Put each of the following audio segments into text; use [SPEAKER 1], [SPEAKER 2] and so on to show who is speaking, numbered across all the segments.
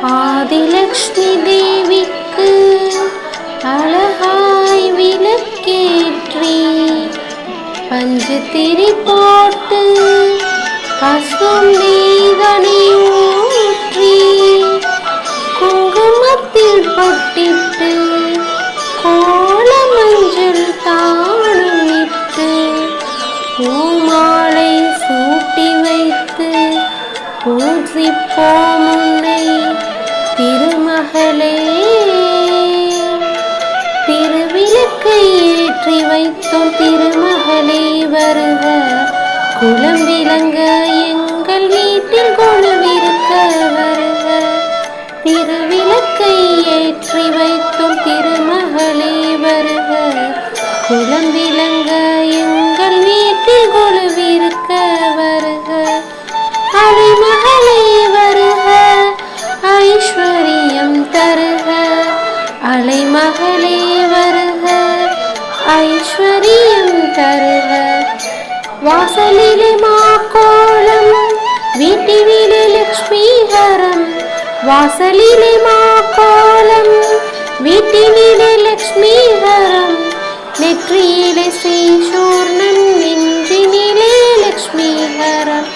[SPEAKER 1] ஆதிலக்ஷ்மி தேவிக்கு அழகாய் விளக்கேற்றி பஞ்சு திரி போட்டு பசும் நீதனை ஊற்றி குங்குமத்தில் பொட்டிட்டு கோல மஞ்சள் தானும் இட்டு பூமாலை சூட்டி வைத்து பூஜிப்போம் உன்னை திருமகளே. திருவிளக்கை ஏற்றி வைத்தோம் திருமகளே வருக, குலம் விளங்க எங்கள் வீட்டில் கொலுவிருக்க வருக. திருவிளக்கை ஏற்றி வைத்தோம் திருமகளே வருக, குலம் விளங்க எங்கள் வீட்டில் கொலுவிருக்க வருக. அலைமகளே வருக, ஐஸ்வர்யம் தருக. அலைமகளே வருக, ஐஸ்வர்யம் தருக. வாசலிலே மாக்கோலம், வீட்டிலே லக்ஷ்மிகரம். வாசலிலே மாக்கோலம், வீட்டிலே லக்ஷ்மிகரம். நெற்றியிலே ஸ்ரீசூர்ணம், நெஞ்சினிலே லக்ஷ்மிகரம்.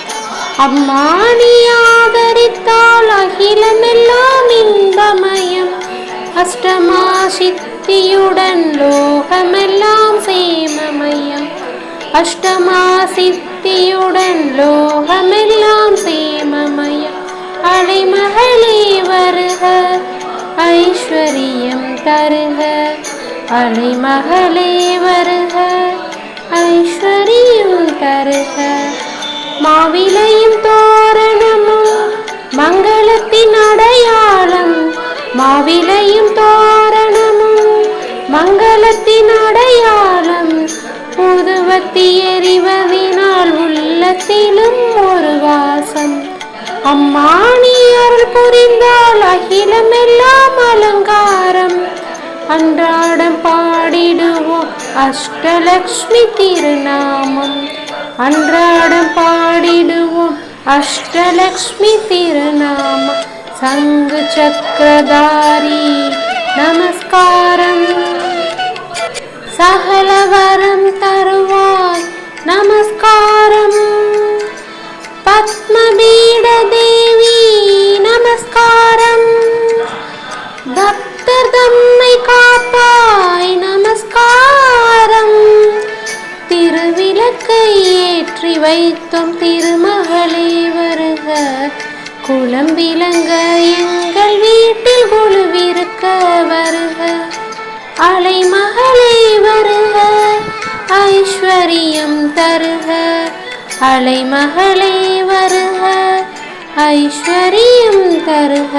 [SPEAKER 1] அம்மா நீ ஆதரித்தால் அகிலமெல்லாம் இன்பமயம். அஷ்டமா சித்தியுடன் லோகமெல்லாம் சேமமயம். அஷ்டமா சித்தியுடன் லோகமெல்லாம் சேமமயம். அலைமகளே வருக, ஐஸ்வர்யம் தருக. அலைமகளே வருக, ஐஸ்வர்யம் தருக. மாவிலையும் தோரணமும் மங்களத்தின் அடையாளம். மாவிலையும் தோரணமும் மங்களத்தின் அடையாளம். ஊதுவத்தி எறிவதினால் உள்ளத்திலும் ஒரு வாசம். அம்மா நீ அருள் புரிந்தால் அகிலமெல்லாம் அலங்காரம். அன்றாடம் பாடிடுவோம் அஷ்டலக்ஷ்மி திருநாமம். அன்றாடம் பாடிடுவோம் அஷ்டலக்ஷ்மி திருநாமம். சங்கு சக்கரதாரி நமஸ்காரம், சகலவரம் தருவாய் நமஸ்காரம். பத்மபீட தேவி நமஸ்காரம், பக்தர் தம்மை காப்பாய் நமஸ்காரம். திருவிளக்கை ஏற்றி வைத்தோம் திருமகளே வருக, குலம் விளங்க எங்கள் வீட்டில் கொலுவிருக்க வருக. அலைமகளே வருக, ஐஸ்வர்யம் தருக. அலைமகளே வருக, ஐஸ்வர்யம் தருக.